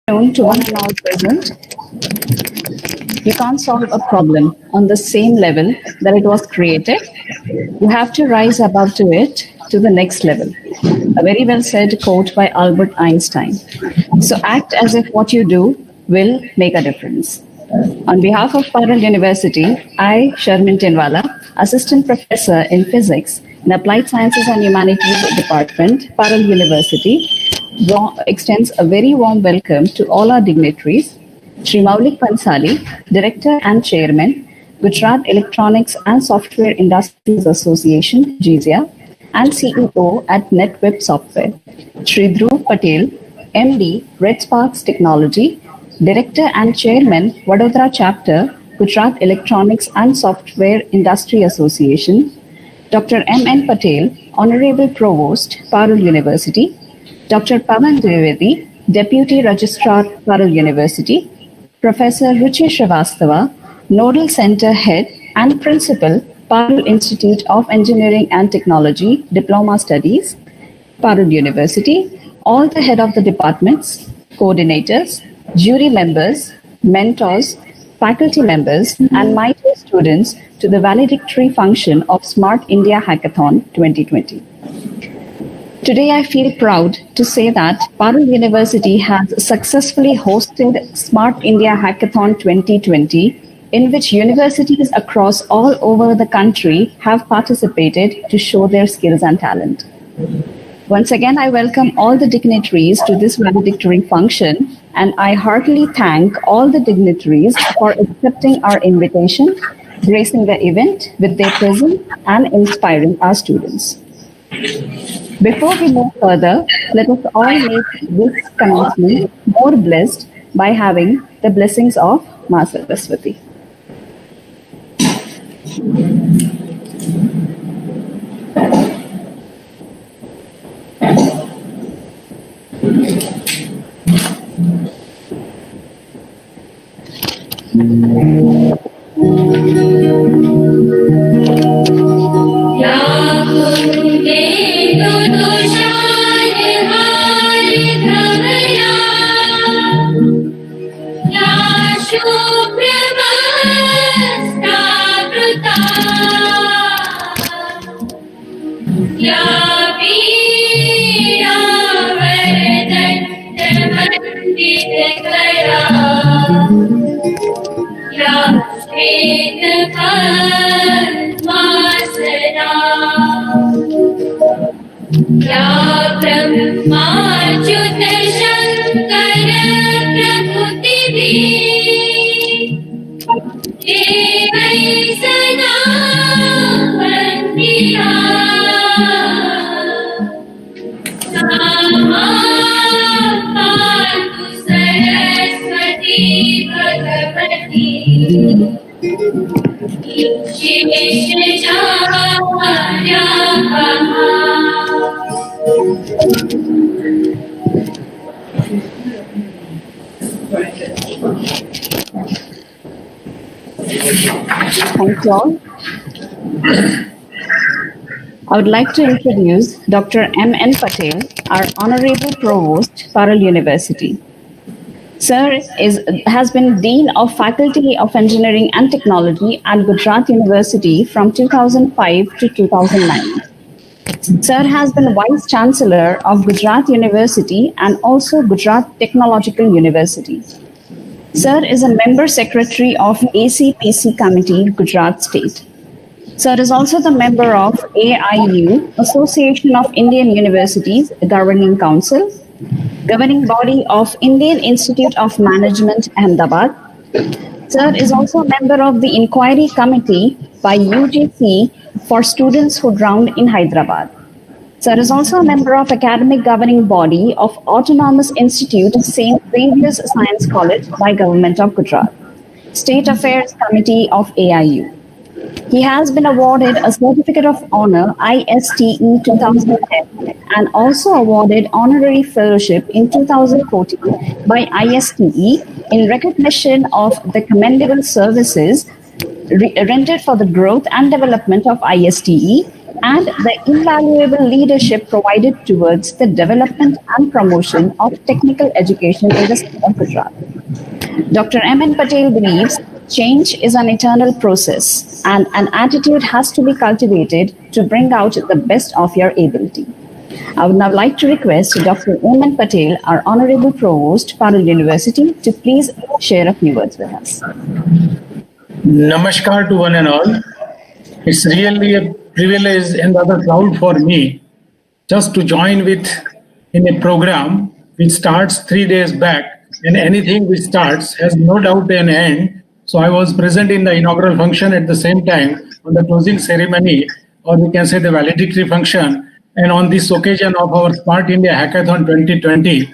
Known to one and all present, you can't solve a problem on the same level that it was created. You have to rise above to it to the next level. A very well said quote by Albert Einstein. So act as if what you do will make a difference. On behalf of Parul University, I, Sharmin Tinwala, Assistant Professor in Physics in Applied Sciences and Humanities Department, Parul University, extends a very warm welcome to all our dignitaries. Shri Maulik Pansali, Director and Chairman, Gujarat Electronics and Software Industries Association, GISIA, and CEO at NetWeb Software. Shri Dhruv Patel, MD, Red Sparks Technology, Director and Chairman, Vadodara Chapter, Gujarat Electronics and Software Industry Association. Dr. M.N. Patel, Honorable Provost, Parul University. Dr. Pavan Dwivedi, Deputy Registrar, Parul University. Professor Ruchi Srivastava, Nodal Center Head and Principal, Parul Institute of Engineering and Technology, Diploma Studies, Parul University. All the head of the departments, coordinators, jury members, mentors, faculty members, and my dear students to the valedictory function of Smart India Hackathon 2020. Today, I feel proud to say that Parul University has successfully hosted Smart India Hackathon 2020, in which universities across all over the country have participated to show their skills and talent. Once again, I welcome all the dignitaries to this valedictory function, and I heartily thank all the dignitaries for accepting our invitation, gracing the event with their presence, and inspiring our students. Before we move further, let us all make this commencement more blessed by having the blessings of Ma Saraswati. Thank you all. I would like to introduce Dr. M.N. Patel, our Honorable Provost, Parul University. Sir has been Dean of Faculty of Engineering and Technology at Gujarat University from 2005 to 2009. Sir has been Vice Chancellor of Gujarat University and also Gujarat Technological University. Sir is a Member Secretary of ACPC Committee, Gujarat State. Sir is also the member of AIU, Association of Indian Universities Governing Council, governing body of Indian Institute of Management, Ahmedabad. Sir is also a member of the Inquiry Committee by UGC for students who drowned in Hyderabad. Sir is also a member of academic governing body of Autonomous Institute St. Xavier's Science College by Government of Gujarat, State Affairs Committee of AIU. He has been awarded a Certificate of Honor ISTE 2010 and also awarded Honorary Fellowship in 2014 by ISTE in recognition of the commendable services rendered for the growth and development of ISTE and the invaluable leadership provided towards the development and promotion of technical education in the state of Gujarat. Dr. M.N. Patel believes change is an eternal process and an attitude has to be cultivated to bring out the best of your ability. I would now like to request Dr. M.N. Patel, our Honorable Provost, Parul University, to please share a few words with us. Namaskar to one and all. It's really a privilege and rather proud for me just to join with in a program which starts 3 days back, and anything which starts has no doubt an end. So I was present in the inaugural function at the same time on the closing ceremony, or we can say the valedictory function. And on this occasion of our Smart India Hackathon 2020,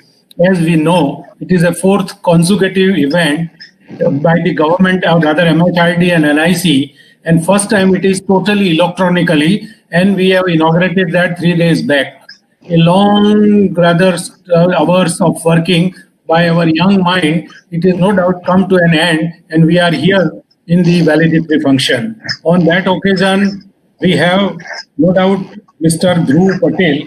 as we know, it is a fourth consecutive event by the government, or rather MHRD and NIC, and first time it is totally electronically, and we have inaugurated that 3 days back. A long, rather hours of working by our young mind, it is no doubt come to an end, and we are here in the valedictory function. On that occasion, we have no doubt Mr. Dhruv Patel,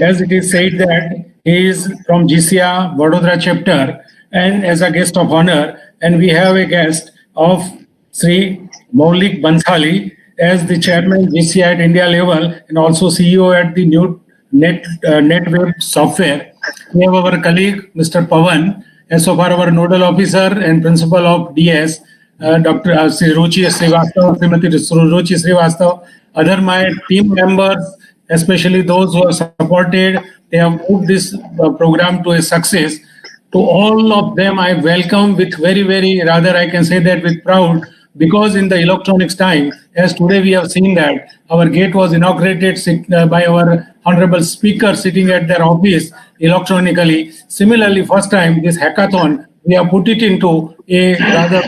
as it is said that he is from GCA Vadodara chapter and as a guest of honor, and we have a guest of Sri Maulik Bansali as the chairman GCA at India level and also CEO at the new NetWeb software. We have our colleague Mr. Pawan as so far our nodal officer and principal of DS, Dr. Ruchi Srivastava, Srimati Ruchi Srivastava, other my team members, especially those who have supported, they have moved this program to a success. To all of them, I welcome with very, rather I can say that with proud, because in the electronics time, as today we have seen that our gate was inaugurated by our honorable speaker sitting at their office electronically. Similarly, first time this hackathon, we have put it into a rather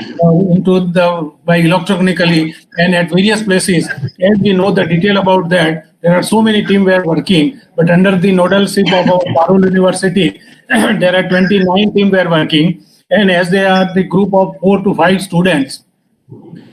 by electronically and at various places. As we know the detail about that, there are so many teams were working, but under the nodalship of our Parul University, there are 29 teams were working, and as they are the group of 4 to 5 students,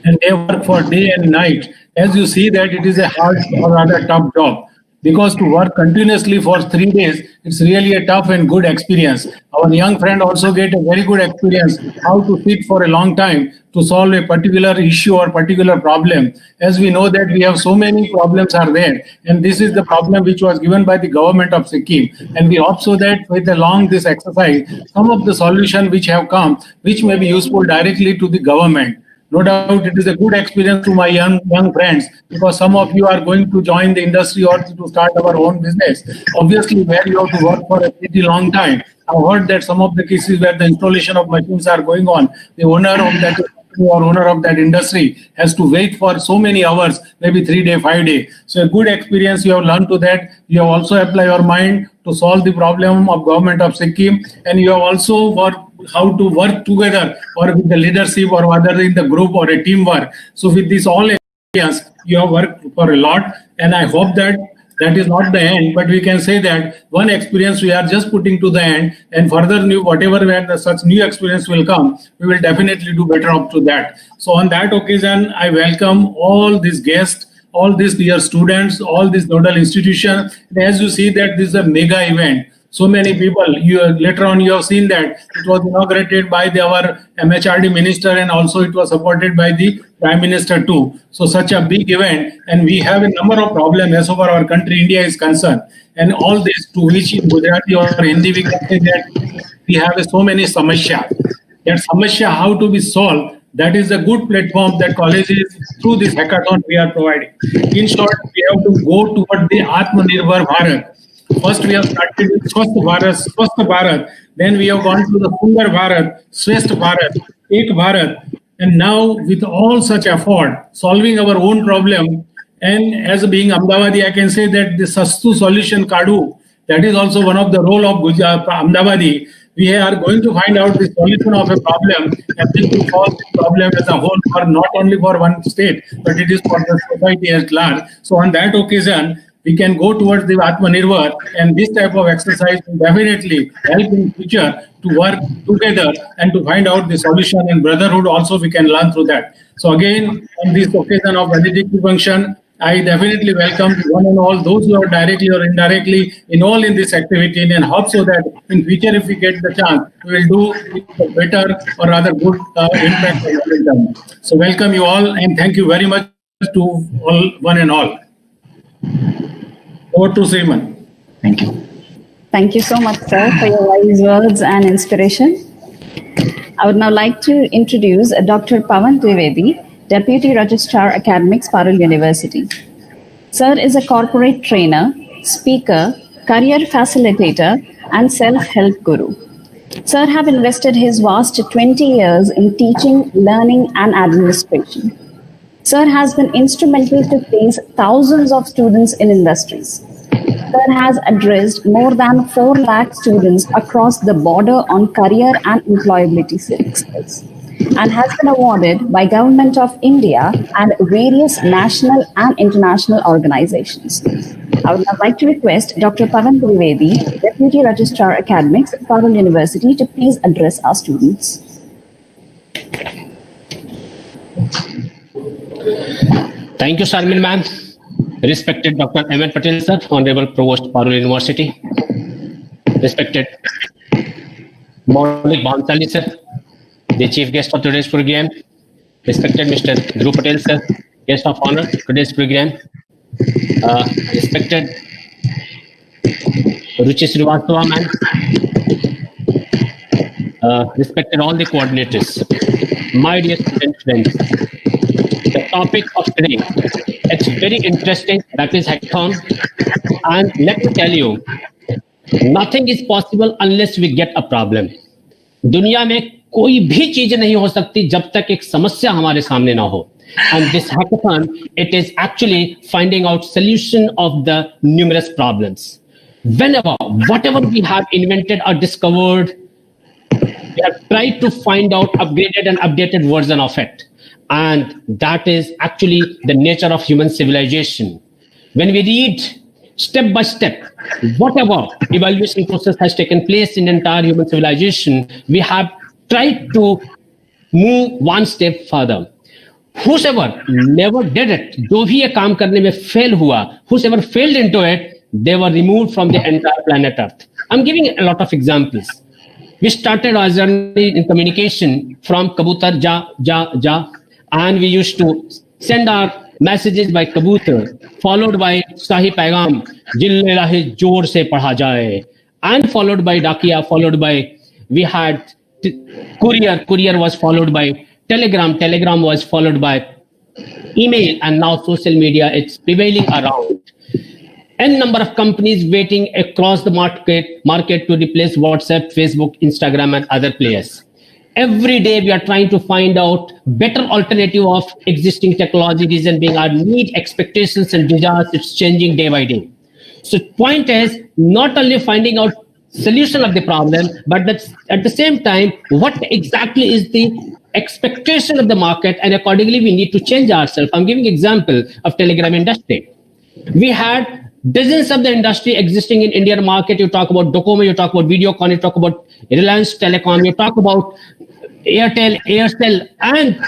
and they work for day and night. As you see that it is a hard or rather tough job, because to work continuously for 3 days, it's really a tough and good experience. Our young friend also get a very good experience how to sit for a long time to solve a particular issue or particular problem. As we know that we have so many problems are there, and this is the problem which was given by the government of Sikkim. And we hope so that with along this exercise, some of the solution which have come, which may be useful directly to the government. No doubt it is a good experience to my young friends, because some of you are going to join the industry or to start our own business. Obviously, where you have to work for a pretty long time. I've heard that some of the cases where the installation of machines are going on, the owner of that or owner of that industry has to wait for so many hours, maybe 3 days, 5 days. So a good experience you have learned to that. You have also applied your mind to solve the problem of government of Sikkim, and you have also worked how to work together or with the leadership or whether in the group or a teamwork. So with this all experience, you have worked for a lot, and I hope that that is not the end, but we can say that one experience we are just putting to the end, and further new whatever when such new experience will come, we will definitely do better up to that. So on that occasion, I welcome all these guests, all these dear students, all these nodal institutions. And as you see that this is a mega event. So many people, later on you have seen that it was inaugurated by our MHRD minister, and also it was supported by the Prime Minister too. So such a big event, and we have a number of problems as far as our country, India is concerned. And all this to which in Gujarati or Hindi we can say that we have so many samasya. That samasya how to be solved, that is a good platform that colleges through this hackathon we are providing. In short, we have to go toward the Atmanirbhar Bharat. First, we have started with Swasth Bharat. Then we have gone to the Sundar Bharat, Swasth Bharat, Ek Bharat. And now, with all such effort, solving our own problem, and as being Ahmedabadi, I can say that the Sastu solution Kadu, that is also one of the role of Ahmedabadi. We are going to find out the solution of a problem and then to solve the problem as a whole, for not only for one state, but it is for the society at large. So on that occasion, we can go towards the Atmanirbhar, and this type of exercise will definitely help in future to work together and to find out the solution, and brotherhood also we can learn through that. So again, on this occasion of valedictory function, I definitely welcome one and all those who are directly or indirectly involved in this activity, and hope so that in future, if we get the chance, we will do it better or rather good impact. So welcome you all, and thank you very much to all, one and all. Over to Sriman. Thank you. Thank you so much, sir, for your wise words and inspiration. I would now like to introduce Dr. Pavan Trivedi, Deputy Registrar Academics, Parul University. Sir is a corporate trainer, speaker, career facilitator, and self-help guru. Sir have invested his vast 20 years in teaching, learning, and administration. Sir has been instrumental to place thousands of students in industries. Sir has addressed more than 4 lakh students across the border on career and employability skills, and has been awarded by Government of India and various national and international organizations. I would now like to request Dr. Pavan Trivedi, Deputy Registrar Academics, Parul University, to please address our students. Thank you, Sharmin ma'am. Respected Dr. M.N. Patel sir, Honorable Provost, Parul University. Respected Maulik Bhansali sir, the Chief Guest of today's program. Respected Mr. Dhruv Patel sir, Guest of Honor today's program. Respected Ruchi Srivastava ma'am. Respected all the coordinators. My dear student friends, the topic of today, it's very interesting, that is hackathon. And let me tell you, nothing is possible unless we get a problem. दुनिया में कोई भी चीज नहीं हो सकती जब तक एक समस्या हमारे सामने ना हो. And this hackathon, it is actually finding out solution of the numerous problems. Whenever, whatever we have invented or discovered, we have tried to find out upgraded and updated version of it. And that is actually the nature of human civilization. When we read step by step, whatever evaluation process has taken place in entire human civilization, we have tried to move one step further. Whosoever never did it, जो भी ये काम करने में fail हुआ, whosoever failed into it, they were removed from the entire planet Earth. I'm giving a lot of examples. We started our journey in communication from Kabutar, ja, and we used to send our messages by Kabutar, followed by Shahi Paigam, Jille Rahe Jor se padha jaye, and followed by Dakia, followed by, we had courier was followed by telegram was followed by email, and now social media, it's prevailing around. N number of companies waiting across the market to replace WhatsApp, Facebook, Instagram, and other players. Every day we are trying to find out better alternative of existing technology. Reason being our need, expectations, and desires, it's changing day by day. So point is not only finding out solution of the problem, but that's at the same time, what exactly is the expectation of the market, and accordingly we need to change ourselves. I'm giving example of telegram industry. We had dozens of the industry existing in Indian market. You talk about Docomo, you talk about Videocon, you talk about Reliance Telecom, you talk about Airtel, and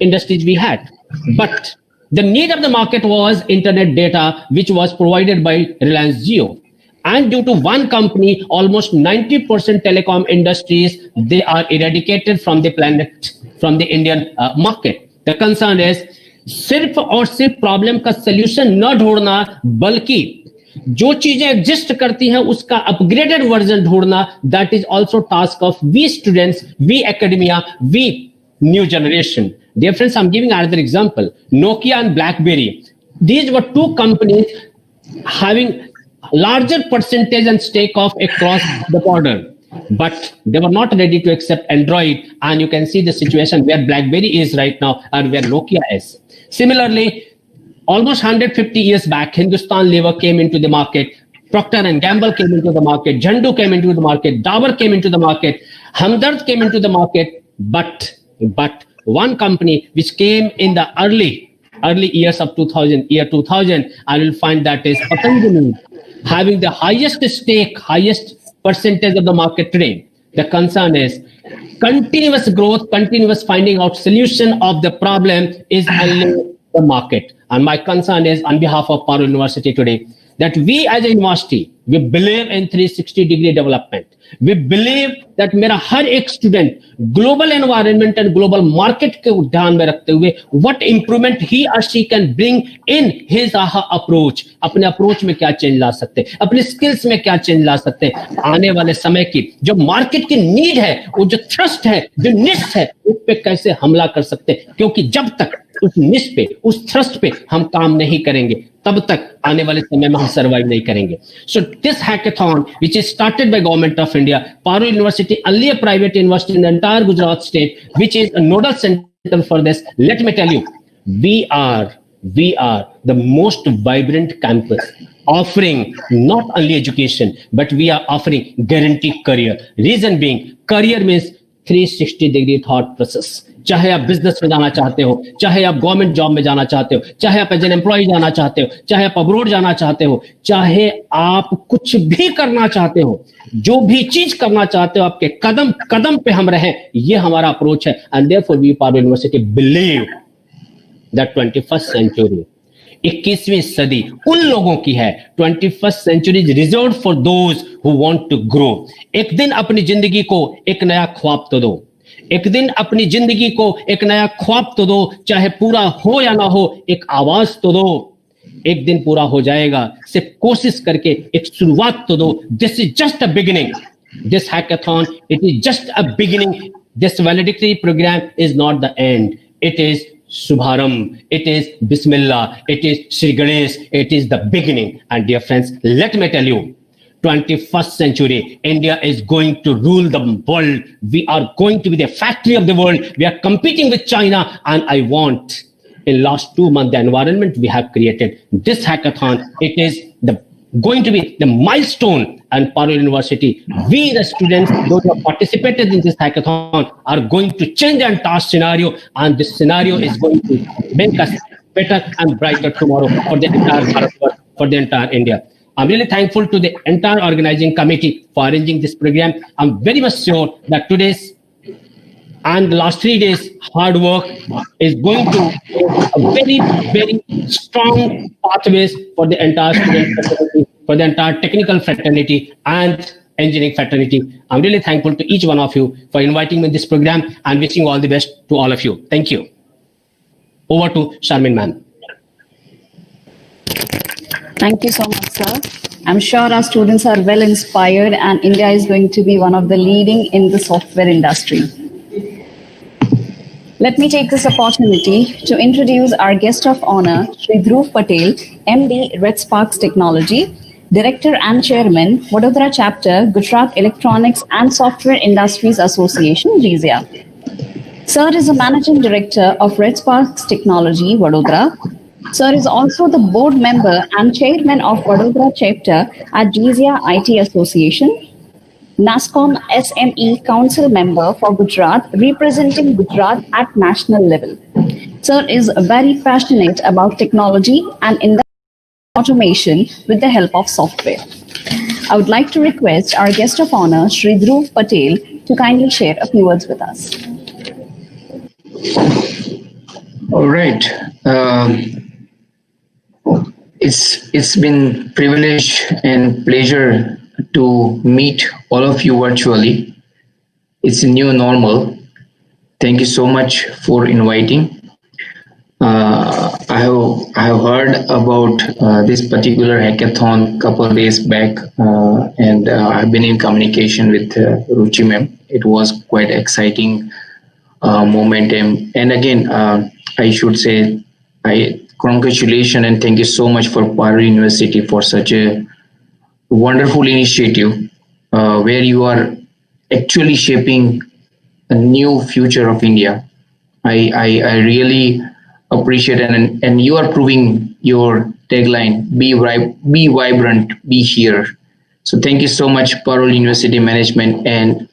industries we had. But the need of the market was internet data, which was provided by Reliance Jio. And due to one company, almost 90% telecom industries, they are eradicated from the planet, from the Indian market. The concern is, सिर्फ और सिर्फ problem का solution न ढूंढना, बल्कि जो चीजें exist करती हैं उसका अपग्रेडेड वर्जन ढूंढना, that is also task of we students, we academia, we new generation. Dear friends, I'm giving another example. Nokia and BlackBerry, these were two companies having larger percentage and stake of across the border, but they were not ready to accept Android, and you can see the situation where BlackBerry is right now and where Nokia is. Similarly, almost 150 years back, Hindustan Lever came into the market, Procter and Gamble came into the market, Zandu came into the market, Dabur came into the market, Hamdard came into the market, but one company which came in the early years of 2000, I will find that is Patanjali, having the highest stake, highest percentage of the market today. The concern is continuous growth, continuous finding out solution of the problem is only the market. And my concern is on behalf of Parul University today, that we as a university, we believe in 360-degree development. We believe that मेरा हर एक student global environment and global market को ध्यान में रखते हुए what improvement he or she can bring in his or her approach, अपने approach में क्या change ला सकते हैं, अपने skills में क्या change ला सकते हैं, आने वाले समय की जो market की need है, वो जो thrust है, जो niche है, उस पे कैसे हमला कर सकते हैं, क्योंकि जब तक उस निश पे, उस थ्रस्ट पे हम काम नहीं करेंगे, तब तक आने वाले समय में हम सर्वाइव नहीं करेंगे. So this hackathon, which is started by Government of India, Parul University, only a private university in the entire Gujarat state, which is a nodal center for this. Let me tell you, we are the most vibrant campus, offering not only education, but we are offering guaranteed career. Reason being, career means 360-degree thought process. चाहे आप business में जाना चाहते हो, चाहे आप government job में जाना चाहते हो, चाहे आप एज एन एम्प्लॉय जाना चाहते हो, चाहे आप अब्रोड जाना चाहते हो, चाहे आप कुछ भी करना चाहते हो, जो भी चीज करना चाहते हो, आपके कदम कदम पे हम रहें, ये हमारा अप्रोच है. And therefore we Parul university believe that 21st century, 21वीं सदी उन लोगों की है. 21st century is reserved for those who want to grow. एक दिन अपनी जिंदगी को एक नया ख्वाब तो दो, एक दिन अपनी जिंदगी को एक नया ख्वाब तो दो, चाहे पूरा हो या ना हो, एक आवाज तो दो. एक दिन पूरा हो जाएगा, सिर्फ कोशिश करके एक शुरुआत तो दो. This is just a beginning. This hackathon, it is just a beginning. This valedictory program is not the end, it is Subharam, it is Bismillah, it is Shri Ganesh, it is the beginning. And dear friends, let me tell you, 21st century, India is going to rule the world. We are going to be the factory of the world. We are competing with China. And I want, in last 2 months, the environment we have created, this hackathon, it is going to be the milestone. And Parul University, we the students, those who have participated in this hackathon, are going to change the entire scenario. And this scenario is going to make us better and brighter tomorrow for the entire Bharat, for the entire India. I'm really thankful to the entire organizing committee for arranging this program. I'm very much sure that today's and the last 3 days hard work is going to a very, very strong pathways for the entire student fraternity, for the entire technical fraternity and engineering fraternity. I'm really thankful to each one of you for inviting me in this program and wishing all the best to all of you. Thank you. Over to Sharmin ma'am. Thank you so much, sir. I'm sure our students are well inspired and India is going to be one of the leading in the software industry. Let me take this opportunity to introduce our guest of honor, Shri Dhruv Patel, MD, Red Sparks Technology, Director and Chairman, Vadodara Chapter, Gujarat Electronics and Software Industries Association, GESIA. Sir is a Managing Director of Red Sparks Technology, Vadodara. Sir is also the board member and chairman of Vadodara chapter at GESIA IT Association, NASSCOM SME Council member for Gujarat, representing Gujarat at national level. Sir is very passionate about technology and industrial automation with the help of software. I would like to request our guest of honor, Shri Dhruv Patel, to kindly share a few words with us. All right. It's been privilege and pleasure to meet all of you virtually. It's a new normal. Thank you so much for inviting. I have heard about this particular hackathon a couple of days back, and I've been in communication with Ruchi ma'am. It was quite exciting momentum. And again, I should say, congratulations and thank you so much for Parul University for such a wonderful initiative where you are actually shaping a new future of India. I really appreciate it, and you are proving your tagline, be vibrant, be here. So thank you so much, Parul University management and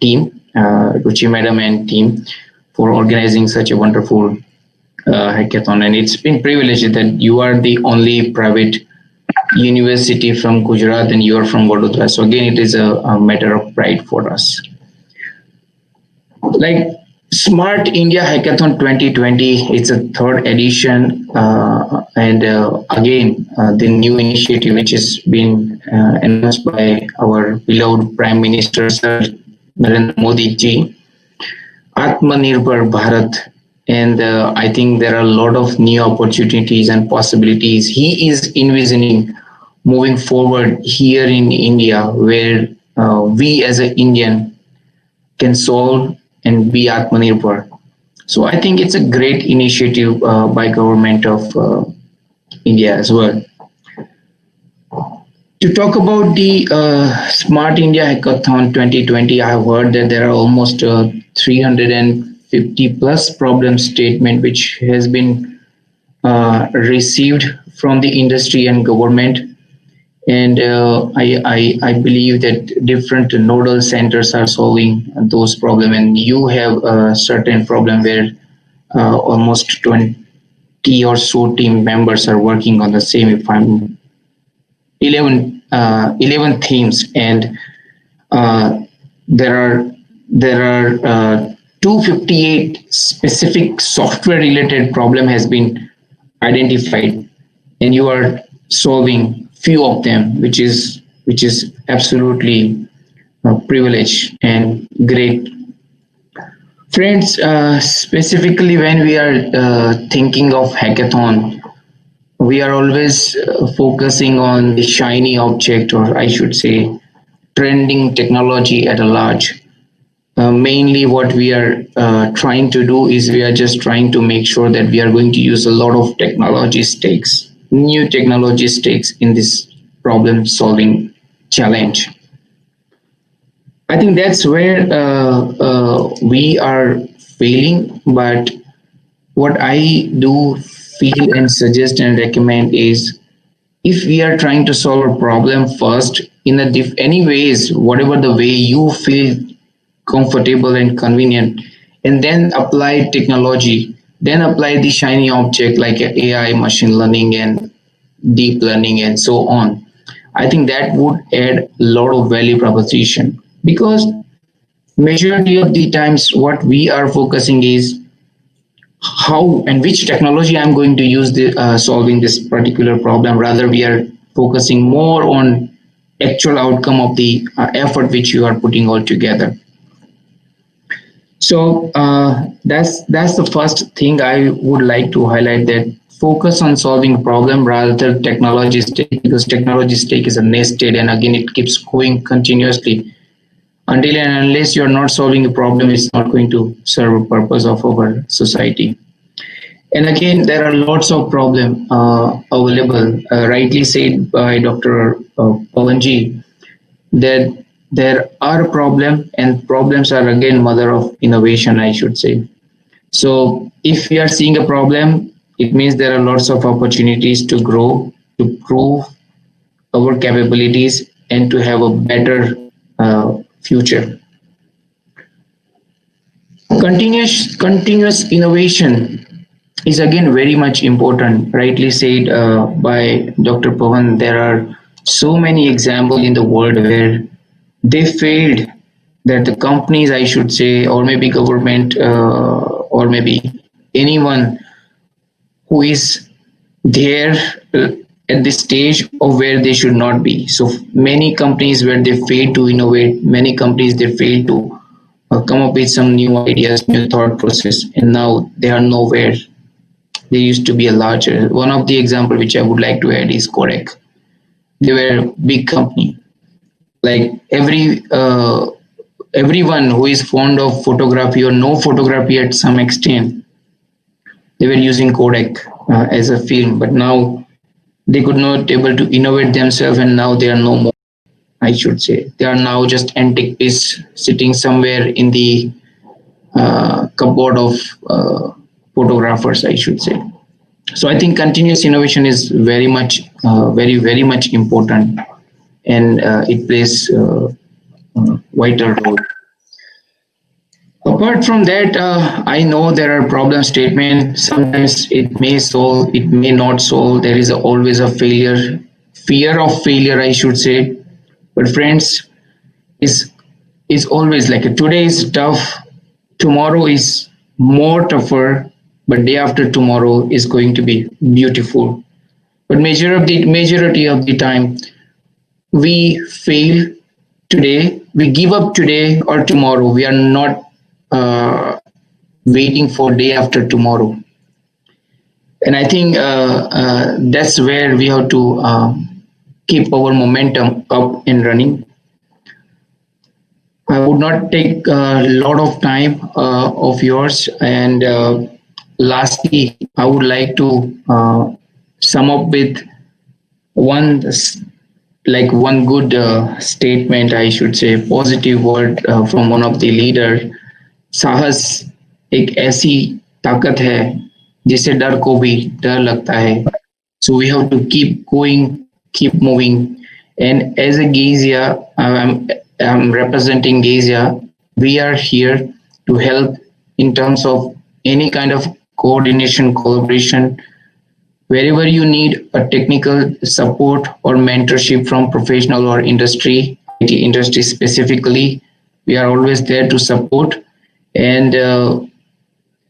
team, Ruchi madam and team, for organizing such a wonderful hackathon. And it's been privileged that you are the only private university from Gujarat and you are from Vadodara. So again, it is a matter of pride for us. Like Smart India Hackathon 2020, it's a third edition, and again, the new initiative which has been announced by our beloved Prime Minister Sir Narendra Modi ji, Atmanirbhar Bharat, and I think there are a lot of new opportunities and possibilities he is envisioning moving forward here in India, where we as an Indian can solve and be Atmanirbhar. So I think it's a great initiative by government of India as well. To talk about the Smart India Hackathon 2020, I have heard that there are almost 350 plus problem statement which has been received from the industry and government. And I believe that different nodal centers are solving those problems, and you have a certain problem where almost 20 or so team members are working on the same. If I'm 11 themes, and there are 258 specific software related problem has been identified, and you are solving few of them, which is absolutely a privilege and great. Friends, specifically when we are thinking of hackathon, we are always focusing on the shiny object, or I should say trending technology at a large. Mainly what we are trying to do is we are just trying to make sure that we are going to use a lot of technology stakes, new technology stakes in this problem solving challenge. I think that's where we are failing, but what I do feel and suggest and recommend is, if we are trying to solve a problem first in any ways, whatever the way you feel comfortable and convenient, and then apply technology, then apply the shiny object like AI, machine learning and deep learning and so on, I think that would add a lot of value proposition. Because majority of the times what we are focusing is how and which technology I'm going to use the solving this particular problem. Rather, we are focusing more on actual outcome of the effort which you are putting all together. So that's the first thing I would like to highlight, that focus on solving a problem rather than technology stake, because technology stake is a nested, and again it keeps going continuously. Until and unless you're not solving a problem, it's not going to serve a purpose of our society. And again, there are lots of problems available, rightly said by Dr. Pawanji, that there are problems, and problems are again mother of innovation, I should say. So if we are seeing a problem, it means there are lots of opportunities to grow, to prove our capabilities, and to have a better future. Continuous innovation is again very much important. Rightly said by Dr. Pawan, there are so many examples in the world where they failed, that the companies, I should say, or maybe government, or maybe anyone who is there at the stage of where they should not be. So many companies where they fail to innovate, many companies they fail to come up with some new ideas, new thought process, and now they are nowhere. They used to be a larger. One of the example which I would like to add is Kodak. They were a big company. Like everyone who is fond of photography or know photography at some extent, they were using Kodak as a film, but now they could not able to innovate themselves, and now they are no more. I should say they are now just antique piece sitting somewhere in the cupboard of photographers, I should say. So I think continuous innovation is very much important, and it plays a vital role. Apart from that, I know there are problem statements. Sometimes it may solve, it may not solve. There is always a failure, fear of failure, I should say. But friends, is always like today is tough tomorrow is more tougher, but day after tomorrow is going to be beautiful. But majority of the time, we fail today, we give up today or tomorrow. We are not waiting for day after tomorrow. And I think that's where we have to keep our momentum up and running. I would not take a lot of time of yours. And lastly, I would like to sum up with one good statement, I should say, positive word from one of the leader. साहस एक ऐसी ताकत है जिसे डर को भी डर लगता है. So we have to keep going, keep moving. And as a Gazia, I'm representing Gazia. We are here to help in terms of any kind of coordination, collaboration. Wherever you need a technical support or mentorship from professional or industry, IT industry specifically, we are always there to support. And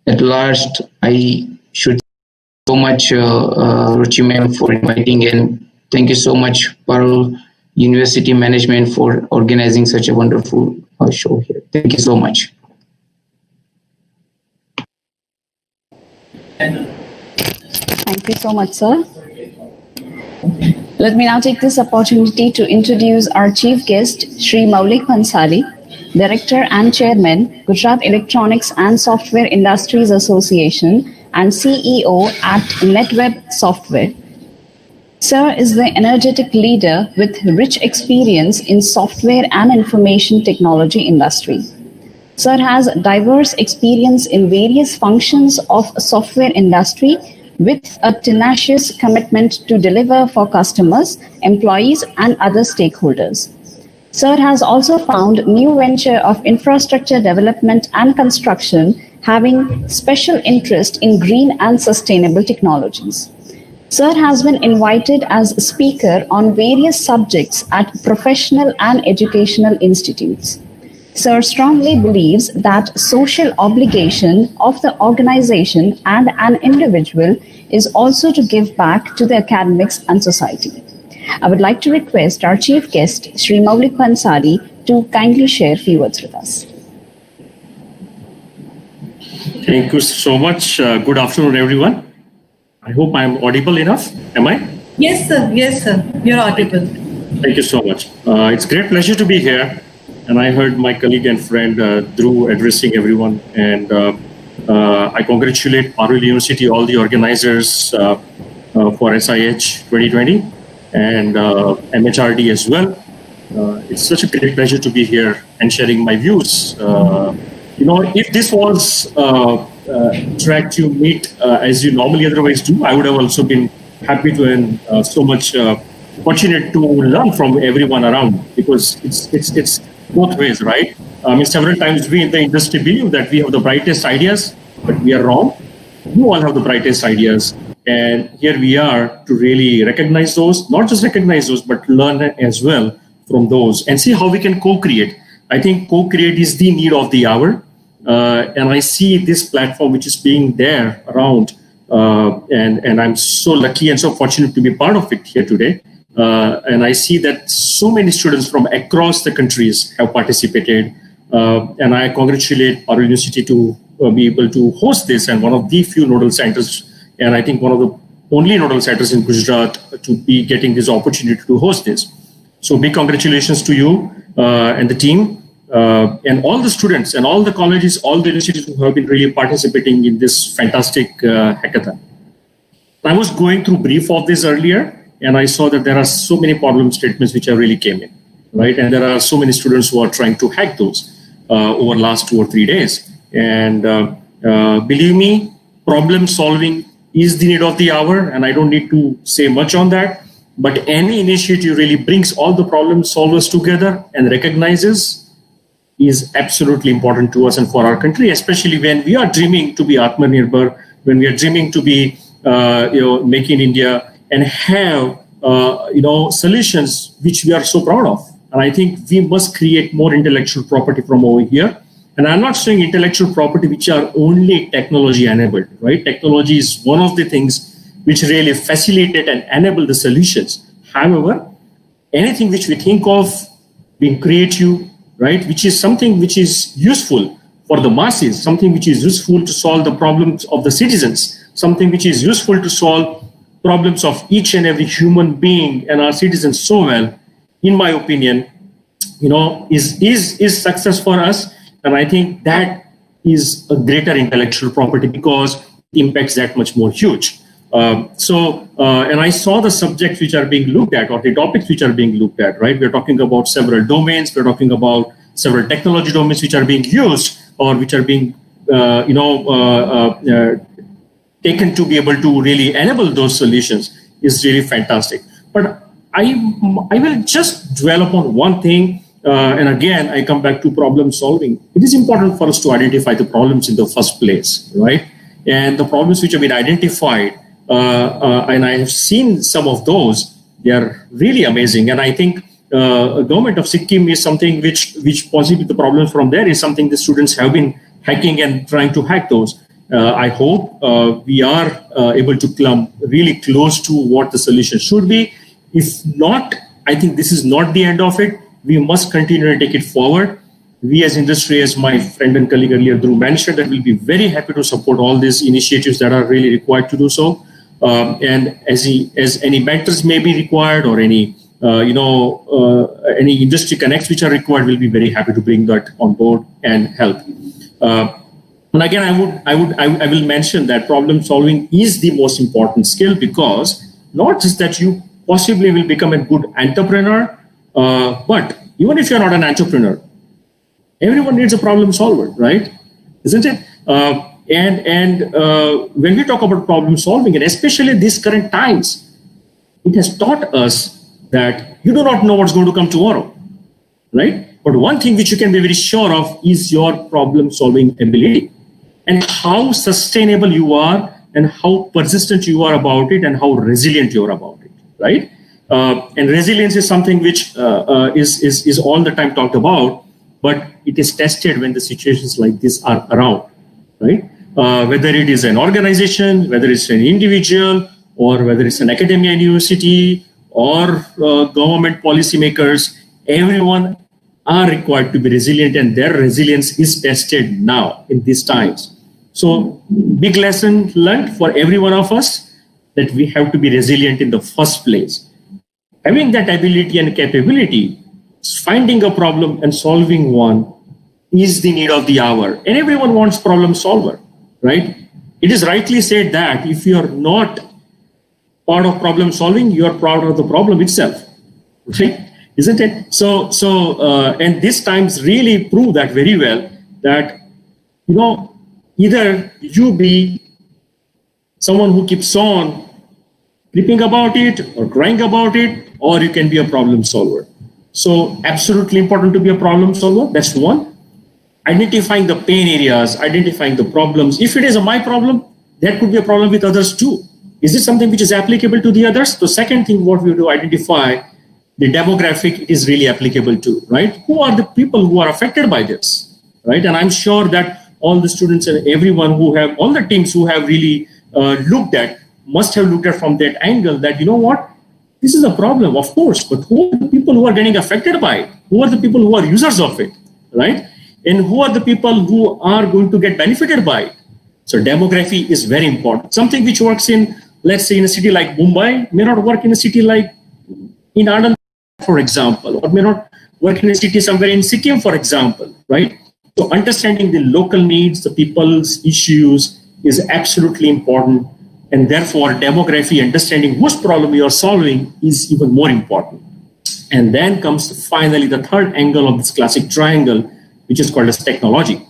at last, I should thank so much Ruchi ma'am for inviting, and thank you so much Parul University Management for organizing such a wonderful show here. Thank you so much. Thank you so much, sir. Let me now take this opportunity to introduce our chief guest, Shri Maulik Bhansali, Director and Chairman, Gujarat Electronics and Software Industries Association and CEO at NetWeb Software. Sir is the energetic leader with rich experience in software and information technology industry. Sir has diverse experience in various functions of software industry with a tenacious commitment to deliver for customers, employees, and other stakeholders. Sir has also found new venture of infrastructure development and construction, having special interest in green and sustainable technologies. Sir has been invited as a speaker on various subjects at professional and educational institutes. Sir strongly believes that social obligation of the organization and an individual is also to give back to the academics and society. I would like to request our chief guest, Shri Maulik Bhansali, to kindly share a few words with us. Thank you so much. Good afternoon, everyone. I hope I'm audible enough. Am I? Yes, sir. Yes, sir. You're audible. Thank you so much. It's a great pleasure to be here. And I heard my colleague and friend Dhruv addressing everyone. And I congratulate Parul University, all the organizers for SIH 2020 and MHRD as well. It's such a great pleasure to be here and sharing my views. If this was track to meet as you normally otherwise do, I would have also been happy to and so much fortunate to learn from everyone around, because it's both ways, right? Several times we in the industry believe that we have the brightest ideas, but we are wrong. You all have the brightest ideas. And here we are to really recognize those, not just recognize those, but learn as well from those and see how we can co-create. I think co-create is the need of the hour. And I see this platform which is being there around. And I'm so lucky and so fortunate to be part of it here today. And I see that so many students from across the countries have participated. And I congratulate Parul University to be able to host this, and one of the few nodal centers, and I think one of the only nodal centers in Gujarat to be getting this opportunity to host this. So big congratulations to you and the team and all the students and all the colleges, all the universities who have been really participating in this fantastic hackathon. I was going through brief of this earlier, and I saw that there are so many problem statements which have really came in, right? And there are so many students who are trying to hack those over last 2 or 3 days. And believe me, problem solving is the need of the hour, and I don't need to say much on that. But any initiative really brings all the problem solvers together and recognizes is absolutely important to us and for our country, especially when we are dreaming to be Atmanirbhar, when we are dreaming to be make in India and have solutions which we are so proud of. And I think we must create more intellectual property from over here. And I'm not saying intellectual property which are only technology enabled, right? Technology is one of the things which really facilitate and enable the solutions. However, anything which we think of being creative, right, which is something which is useful for the masses, something which is useful to solve the problems of the citizens, something which is useful to solve problems of each and every human being and our citizens so well, in my opinion, is success for us. And I think that is a greater intellectual property because it impacts that much more huge. And I saw the subjects which are being looked at, or the topics which are being looked at, right? We're talking about several domains. We're talking about several technology domains which are being used or which are being, taken to be able to really enable those solutions is really fantastic. But I will just dwell upon one thing. And again, I come back to problem solving. It is important for us to identify the problems in the first place, right? And the problems which have been identified, and I have seen some of those, they are really amazing. And I think government of Sikkim is something which possibly the problems from there is something the students have been hacking and trying to hack those. I hope we are able to come really close to what the solution should be. If not, I think this is not the end of it. We must continue to take it forward. We as industry, as my friend and colleague earlier Dhruv mentioned, that we'll be very happy to support all these initiatives that are really required to do so. And as any mentors may be required or any industry connects which are required, we'll be very happy to bring that on board and help. And again, I will mention that problem solving is the most important skill, because not just that you possibly will become a good entrepreneur, but even if you're not an entrepreneur, everyone needs a problem solver, right? Isn't it? And when we talk about problem solving, and especially in these current times, it has taught us that you do not know what's going to come tomorrow, right? But one thing which you can be very sure of is your problem solving ability and how sustainable you are and how persistent you are about it and how resilient you are about it, right? And resilience is something which is all the time talked about, but it is tested when the situations like this are around, right? Whether it is an organization, whether it's an individual, or whether it's an academia, university, or government policymakers, everyone are required to be resilient, and their resilience is tested now in these times. So big lesson learned for every one of us, that we have to be resilient in the first place. Having that ability and capability, finding a problem and solving one is the need of the hour. And everyone wants problem solver, right? It is rightly said that if you are not part of problem solving, you are part of the problem itself, right? Isn't it? So, and these times really prove that very well, that, either you be someone who keeps on creeping about it or crying about it, or you can be a problem solver. So absolutely important to be a problem solver. That's one. Identifying the pain areas, identifying the problems. If it is my problem, that could be a problem with others too. Is it something which is applicable to the others? The second thing, what we do, identify the demographic it is really applicable to, right? Who are the people who are affected by this, right? And I'm sure that all the students and everyone who have, all the teams who have really looked at, must have looked at from that angle that, this is a problem, of course, but who are the people who are getting affected by it? Who are the people who are users of it, right? And who are the people who are going to get benefited by it? So demography is very important. Something which works in, let's say, in a city like Mumbai may not work in a city like in Anand, for example, or may not work in a city somewhere in Sikkim, for example, right? So understanding the local needs, the people's issues is absolutely important. And therefore, demography, understanding whose problem you are solving is even more important. And then comes finally the third angle of this classic triangle, which is called as technology.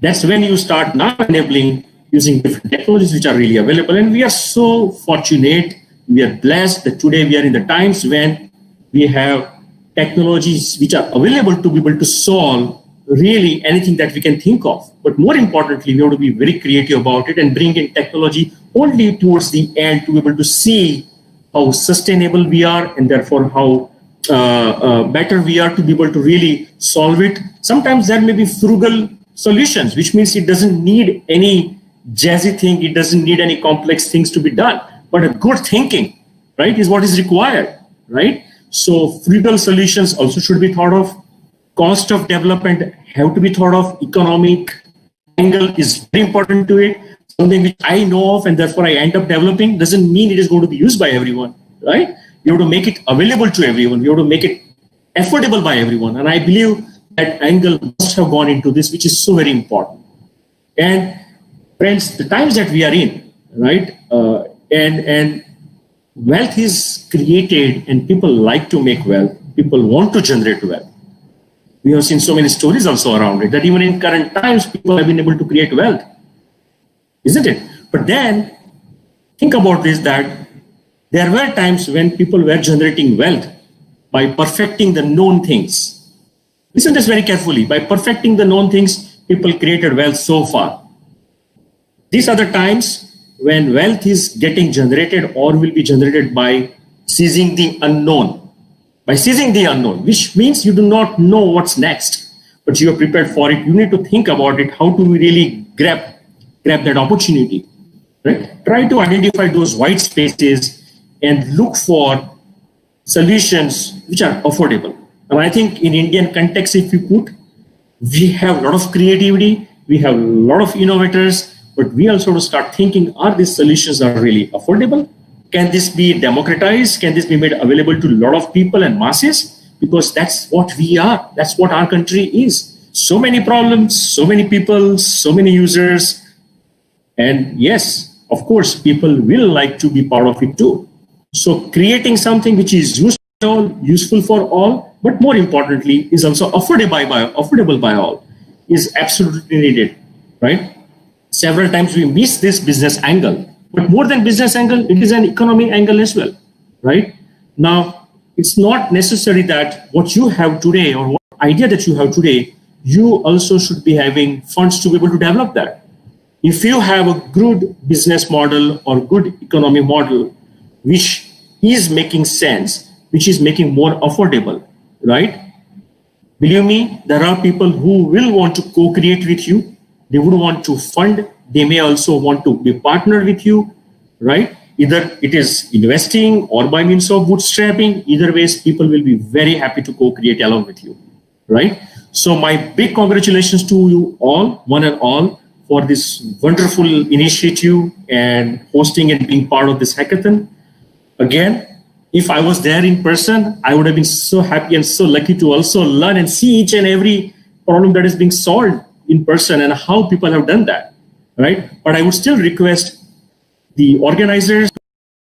That's when you start now enabling using different technologies which are really available. And we are so fortunate, we are blessed that today we are in the times when we have technologies which are available to be able to solve really anything that we can think of. But more importantly, we have to be very creative about it and bring in technology only towards the end to be able to see how sustainable we are and therefore how better we are to be able to really solve it. Sometimes there may be frugal solutions, which means it doesn't need any jazzy thing, it doesn't need any complex things to be done, but a good thinking, right, is what is required, right? So frugal solutions also should be thought of. Cost of development have to be thought of. Economic angle is very important to it. Something which I know of and therefore I end up developing doesn't mean it is going to be used by everyone, right? You have to make it available to everyone. You have to make it affordable by everyone. And I believe that angle must have gone into this, which is so very important. And friends, the times that we are in, right, and wealth is created and people like to make wealth. People want to generate wealth. We have seen so many stories also around it, that even in current times, people have been able to create wealth, isn't it? But then think about this, that there were times when people were generating wealth by perfecting the known things. Listen to this very carefully. By perfecting the known things, people created wealth so far. These are the times when wealth is getting generated or will be generated by seizing the unknown. By seizing the unknown, which means you do not know what's next, but you are prepared for it. You need to think about it. How do we really grab that opportunity? Right? Try to identify those white spaces and look for solutions which are affordable. And I think in Indian context, if you put, we have a lot of creativity, we have a lot of innovators, but we also have to start thinking, are these solutions are really affordable? Can this be democratized? Can this be made available to a lot of people and masses? Because that's what we are. That's what our country is. So many problems, so many people, so many users. And yes, of course, people will like to be part of it too. So creating something which is useful for all, but more importantly, is also affordable by all, is absolutely needed, right? Several times we miss this business angle. But more than business angle, it is an economic angle as well, right? Now, it's not necessary that what you have today or what idea that you have today, you also should be having funds to be able to develop that. If you have a good business model or good economic model, which is making sense, which is making more affordable, right? Believe me, there are people who will want to co-create with you. They would want to fund. They may also want to be partnered with you, right? Either it is investing or by means of bootstrapping. Either ways, people will be very happy to co-create along with you, right? So my big congratulations to you all, one and all, for this wonderful initiative and hosting and being part of this hackathon. Again, if I was there in person, I would have been so happy and so lucky to also learn and see each and every problem that is being solved in person and how people have done that, right? But I would still request the organizers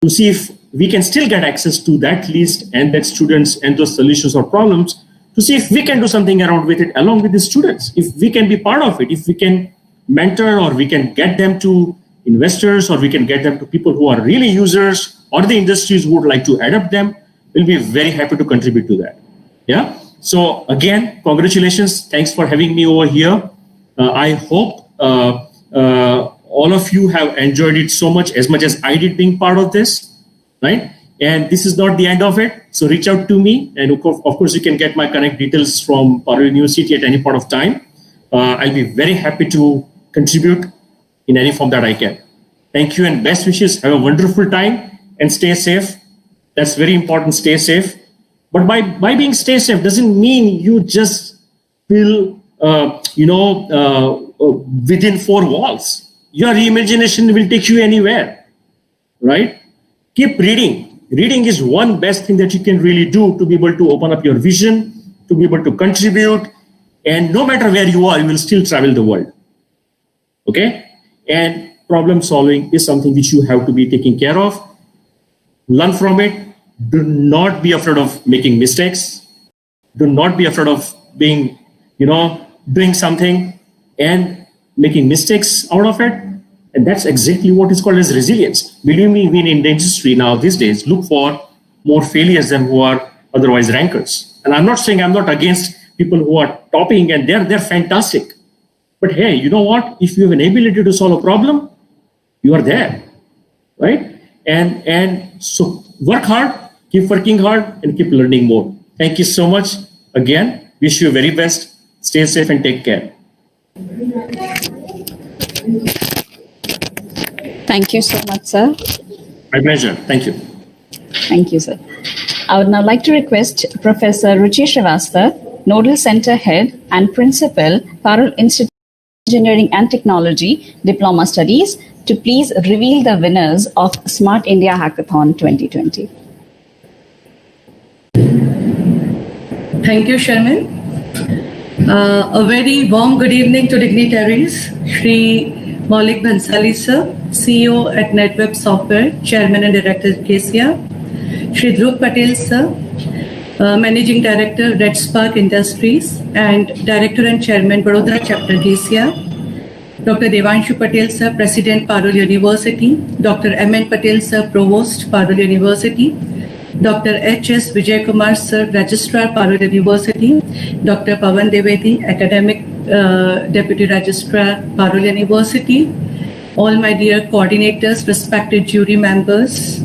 to see if we can still get access to that list and that students and those solutions or problems, to see if we can do something around with it along with the students, if we can be part of it, if we can mentor or we can get them to investors or we can get them to people who are really users or the industries who would like to adopt them, we'll be very happy to contribute to that. Yeah. So again, congratulations. Thanks for having me over here. I hope all of you have enjoyed it so much as I did being part of this, right? And this is not the end of it. So reach out to me. And of course, you can get my connect details from Parul University at any point of time. I'll be very happy to contribute in any form that I can. Thank you and best wishes. Have a wonderful time and stay safe. That's very important, stay safe. But by being stay safe doesn't mean you just feel, within four walls. Your imagination will take you anywhere, right? Keep reading. Reading is one best thing that you can really do to be able to open up your vision, to be able to contribute. And no matter where you are, you will still travel the world. Okay? And problem solving is something which you have to be taking care of. Learn from it. Do not be afraid of making mistakes. Do not be afraid of being, doing something and making mistakes out of it. And that's exactly what is called as resilience. Believe me, we in the industry now these days look for more failures than who are otherwise rankers. And I'm not saying I'm not against people who are topping and they're fantastic. But hey, you know what? If you have an ability to solve a problem, you are there, right? And so work hard, keep working hard, and keep learning more. Thank you so much. Again, wish you very best. Stay safe and take care. Thank you so much, sir. My pleasure. Thank you. Thank you, sir. I would now like to request Professor Ruchi Srivastava, Nodal Center Head and Principal, Parul Institute of Engineering and Technology, Diploma Studies, to please reveal the winners of Smart India Hackathon 2020. Thank you, Sharmin. A very warm good evening to dignitaries. Shri Maulik Bhansali sir, CEO at NetWeb Software, Chairman and Director KCR. Shri Dhruv Patel sir, Managing Director, Red Spark Industries and Director and Chairman, Barodara Chapter KCR. Dr. Devanshu Patel sir, President, Parul University. Dr. M.N. Patel sir, Provost, Parul University. Dr. H.S. Vijay Kumar sir, Registrar, Parul University. Dr. Pavan Devedi, Academic Deputy Registrar, Parul University. All my dear coordinators, respected jury members,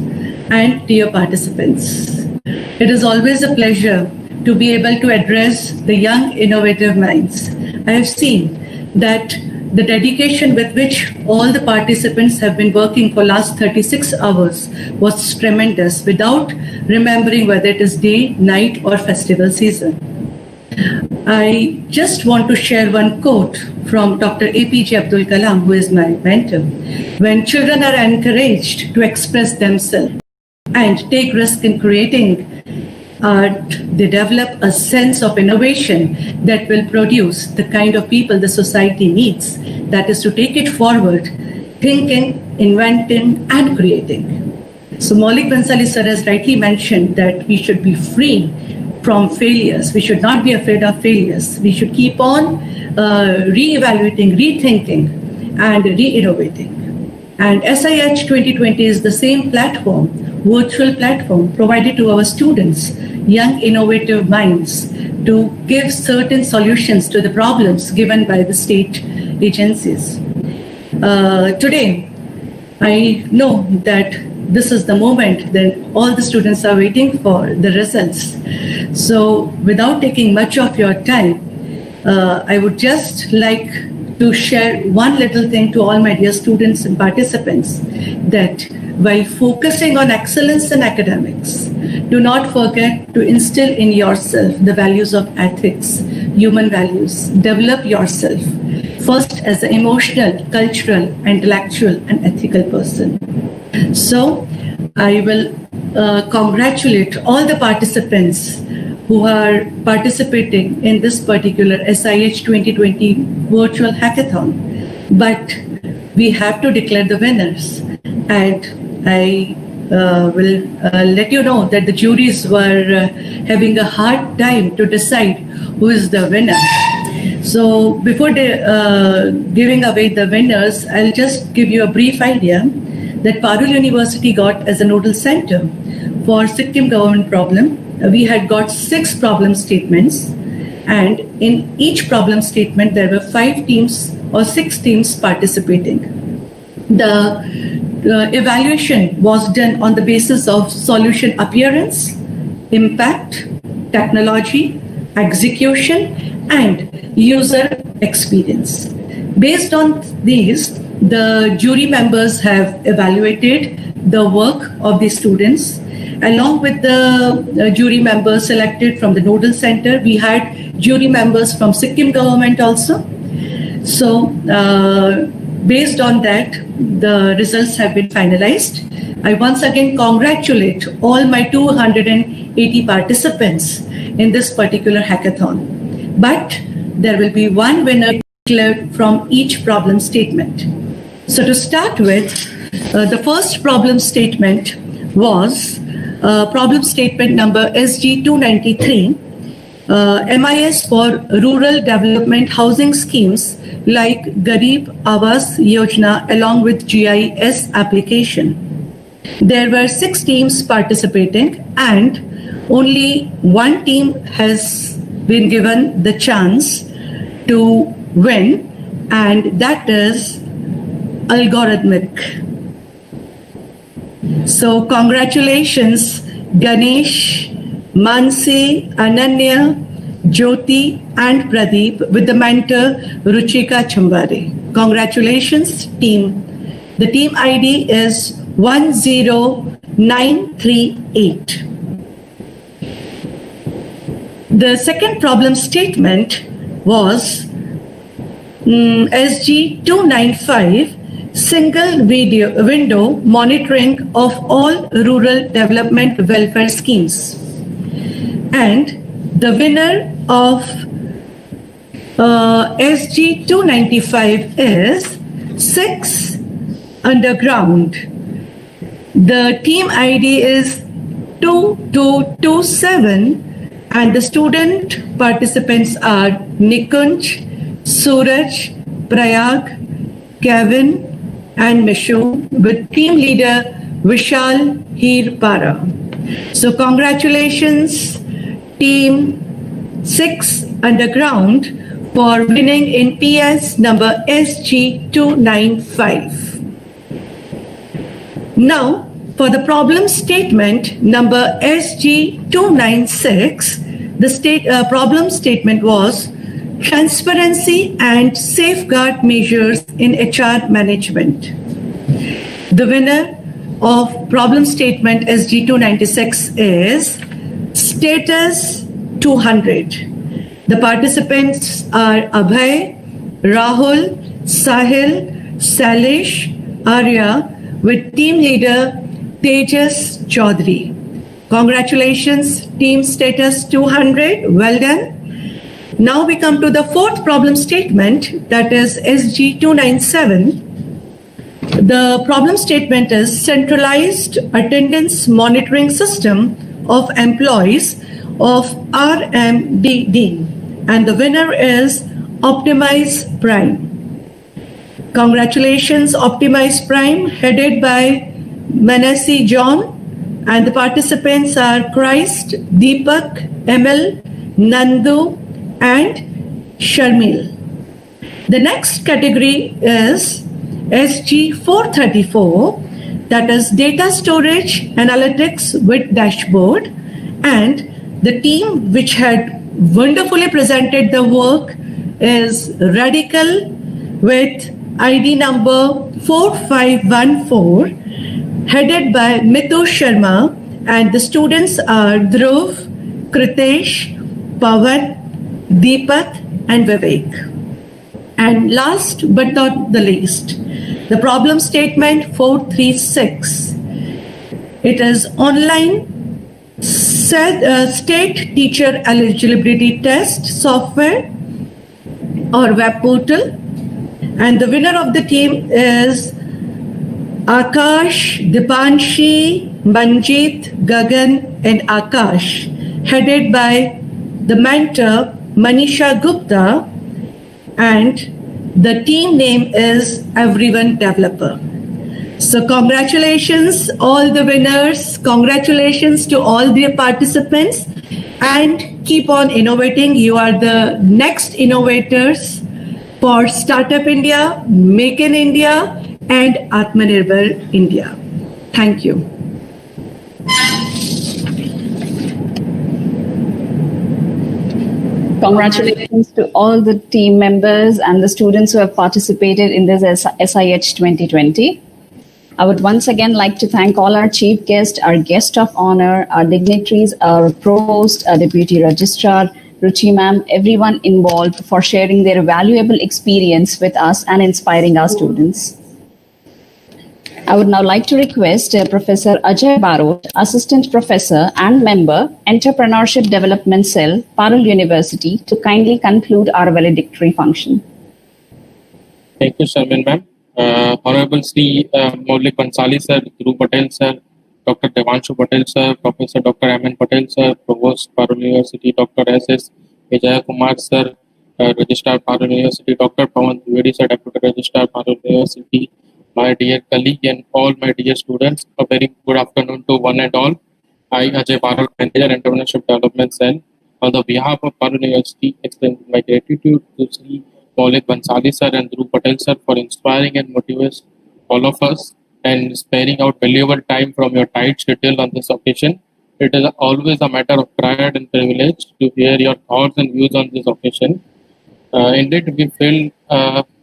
and dear participants. It is always a pleasure to be able to address the young innovative minds. I have seen that the dedication with which all the participants have been working for last 36 hours was tremendous, without remembering whether it is day, night or festival season. I just want to share one quote from Dr. APJ Abdul Kalam, who is my mentor. When children are encouraged to express themselves and take risk in creating art, they develop a sense of innovation that will produce the kind of people the society needs. That is to take it forward, thinking, inventing, and creating. So Maulik Bhansali sir has rightly mentioned that we should be free from failures. We should not be afraid of failures. We should keep on re-evaluating, rethinking, and re-innovating. And SIH 2020 is the same platform, virtual platform, provided to our students, young innovative minds, to give certain solutions to the problems given by the state agencies. Today, I know that this is the moment that all the students are waiting for the results. So without taking much of your time, I would just like to share one little thing to all my dear students and participants, that while focusing on excellence in academics, do not forget to instill in yourself the values of ethics, human values. Develop yourself first as an emotional, cultural, intellectual, and ethical person. So I will congratulate all the participants who are participating in this particular SIH 2020 virtual hackathon. But we have to declare the winners. And I will let you know that the juries were having a hard time to decide who is the winner. So before giving away the winners, I'll just give you a brief idea that Parul University got as a nodal center for Sikkim government problem. We had got 6 problem statements, and in each problem statement there were 5 teams or 6 teams participating. The evaluation was done on the basis of solution appearance, impact, technology, execution, and user experience. Based on these, the jury members have evaluated the work of the students. Along with the jury members selected from the Nodal Center, we had jury members from Sikkim government also. So based on that, the results have been finalized. I once again congratulate all my 280 participants in this particular hackathon. But there will be one winner declared from each problem statement. So to start with, the first problem statement was problem statement number SG293, MIS for rural development housing schemes like Garib Awas Yojana along with GIS application. There were 6 teams participating and only one team has been given the chance to win, and that is algorithmic. So congratulations, Ganesh, Mansi, Ananya, Jyoti, and Pradeep with the mentor Ruchika Chambare. Congratulations, team. The team ID is 10938. The second problem statement was SG295, single window monitoring of all rural development welfare schemes. And the winner of SG295 is 6 Underground. The team ID is 2227 and the student participants are Nikunj, Suraj, Prayag, Kevin and Mishu with team leader Vishal Hirpara. So congratulations team 6 Underground for winning in PS number SG295. Now, for the problem statement number SG296, the problem statement was transparency and safeguard measures in HR management. The winner of problem statement SG296 is status 200. The participants are Abhay, Rahul, Sahil, Salish, Arya with team leader Tejas Chaudhary. Congratulations, team status 200. Well done. Now we come to the fourth problem statement, that is SG297. The problem statement is centralized attendance monitoring system of employees of RMDD, and the winner is Optimize Prime. Congratulations, Optimize Prime, headed by Manasi John, and the participants are Christ, Deepak, ML, Nandu, and Sharmil. The next category is SG434, that is data storage analytics with dashboard, and the team which had wonderfully presented the work is Radical with ID number 4514, headed by Mitu Sharma, and the students are Dhruv, Kritesh, Pawan, Deepak and Vivek. And last but not the least, the problem statement 436. It is online state teacher eligibility test software or web portal. And the winner of the team is Akash, Dipanshi, Manjit, Gagan and Akash, headed by the mentor Manisha Gupta, and the team name is Everyone Developer. So congratulations all the winners, congratulations to all the participants, and keep on innovating. You are the next innovators for Startup India, Make in India and Atmanirbhar India. Thank you. Congratulations to all the team members and the students who have participated in this SIH 2020. I would once again like to thank all our chief guests, our guest of honor, our dignitaries, our provost, our deputy registrar, Ruchi ma'am, everyone involved for sharing their valuable experience with us and inspiring our students. I would now like to request Professor Ajay Barot, Assistant Professor and Member, Entrepreneurship Development Cell, Parul University, to kindly conclude our valedictory function. Thank you, Sharmin ma'am. Honorable Sri Maulik Bansali sir, Dhruv Patel sir, Dr. Devanshu Patel sir, Professor Dr. Aman Patel sir, Provost Parul University, Dr. S.S. Vijaya Kumar sir, Registrar Parul University, Dr. Pawan Dwivedi sir, Deputy Registrar Parul University, my dear colleague and all my dear students, a very good afternoon to one and all. I, Ajay Barot, Manager, Entrepreneurship Development Cell, on the behalf of Parul University, extend my gratitude to Sri Maulik Bansali sir and Dhruv Patel sir for inspiring and motivating all of us and sparing out valuable time from your tight schedule on this occasion. It is always a matter of pride and privilege to hear your thoughts and views on this occasion. Indeed, we feel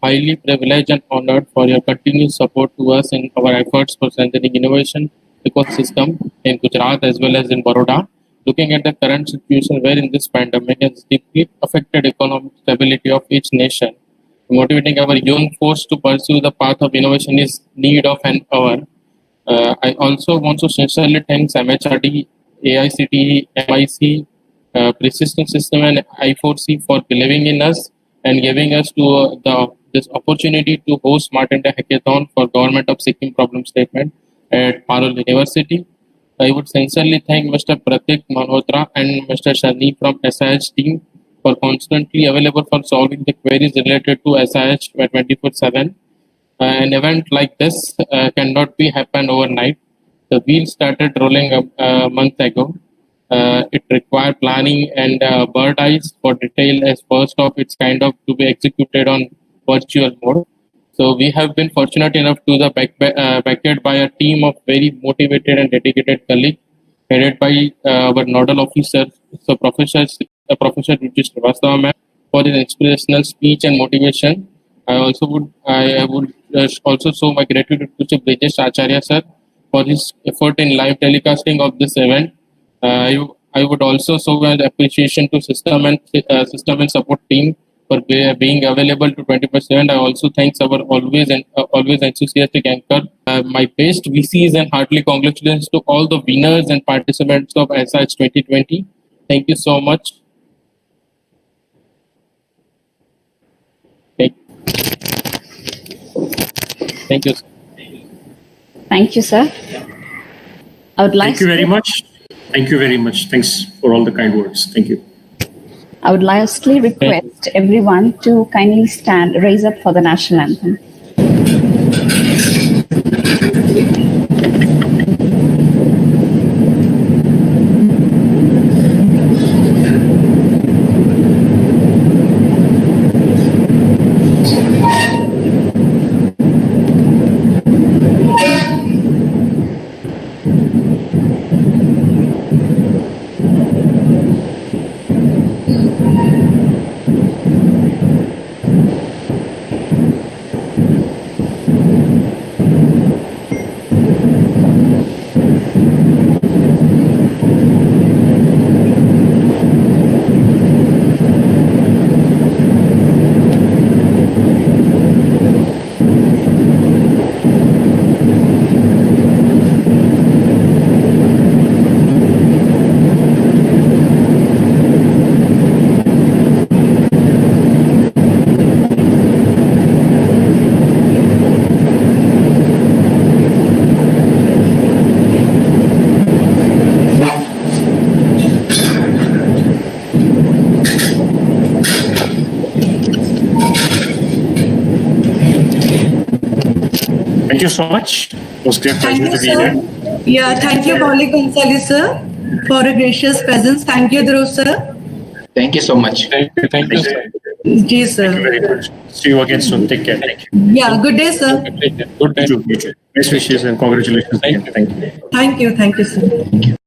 highly privileged and honored for your continued support to us in our efforts for strengthening innovation ecosystem in Gujarat as well as in Baroda. Looking at the current situation wherein this pandemic has deeply affected economic stability of each nation, motivating our young force to pursue the path of innovation is need of an hour. I also want to sincerely thank MHRD, AICTE, MIC, Persistent System and I4C for believing in us and giving us this opportunity to host Smart India Hackathon for Government of Sikkim problem statement at Parul University. I would sincerely thank Mr. Pratik Malhotra and Mr. Shani from SIH team for constantly available for solving the queries related to SIH 24/7. An event like this cannot be happen overnight. The wheel started rolling a month ago. It required planning and bird eyes for detail as first of its kind of to be executed on virtual mode. So we have been fortunate enough to backed by a team of very motivated and dedicated colleagues, headed by our nodal officer, so Professor Ruchi Srivastava ma'am, for his inspirational speech and motivation. I would also show my gratitude to Brijesh Acharya sir for his effort in live telecasting of this event. I would also show my appreciation to system and support team for being available to 20%. I also thanks our always enthusiastic anchor, my best VCs, and heartily congratulations to all the winners and participants of SIH 2020. Thank you so much. Thank you. Thank you, sir. I would like Thank you very much. Thank you very much. Thanks for all the kind words. Thank you. I would lastly request everyone to kindly raise up for the national anthem. Thank you so much. It was great pleasure to be here. Yeah, thank you, Maulik Bhansali sir, for a gracious presence. Thank you, Dhruv sir. Thank you so much. Thank you, sir. Ji, sir. Thank you very much. See you again soon. Take care. Thank you. Yeah, good day, sir. Good day. You too. Best wishes and congratulations again. Thank you. Thank you, sir. Thank you.